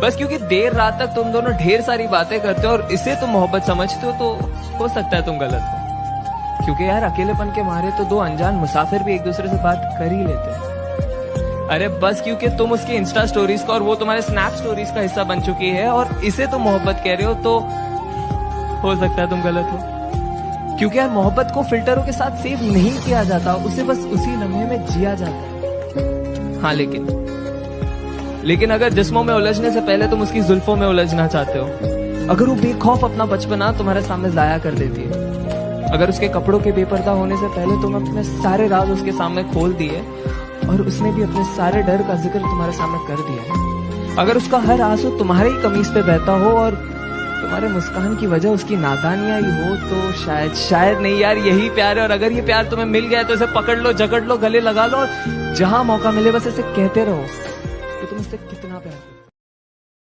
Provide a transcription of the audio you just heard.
बस क्योंकि देर रात तक तुम दोनों ढेर सारी बातें करते हो और इसे तुम मोहब्बत समझते हो, तो हो सकता है तुम गलत हो। क्योंकि यार अकेलेपन के मारे तो दो अनजान मुसाफिर भी एक दूसरे से बात कर ही लेते हैं। अरे बस क्योंकि तुम उसकी इंस्टा स्टोरीज का और वो तुम्हारे स्नैप स्टोरीज का हिस्सा बन चुकी है और इसे तुम मोहब्बत कह रहे हो, तो हो सकता है तुम गलत हो। क्योंकि यार मोहब्बत को फिल्टरों के साथ सेव नहीं किया जाता, उसे बस उसी लम्हे में जिया जाता है। हाँ लेकिन अगर जिस्मों में उलझने से पहले तुम उसकी जुल्फों में उलझना चाहते हो, अगर वो बेखौफ अपना बचपना तुम्हारे सामने जाया कर देती है, अगर उसके कपड़ों के बेपर्दा होने से पहले तुम अपने सारे राज उसके सामने खोल दिए और उसने भी अपने सारे डर का जिक्र तुम्हारे सामने कर दिया, अगर उसका हर आंसू तुम्हारे ही कमीज पे बहता हो और तुम्हारे मुस्कान की वजह उसकी नादानियां ही हो, तो शायद नहीं यार यही प्यार है। और अगर ये प्यार तुम्हें मिल गया तो इसे पकड़ लो, जकड़ लो, गले लगा लो और जहां मौका मिले बस इसे कहते रहो कि तुम इससे कितना प्यार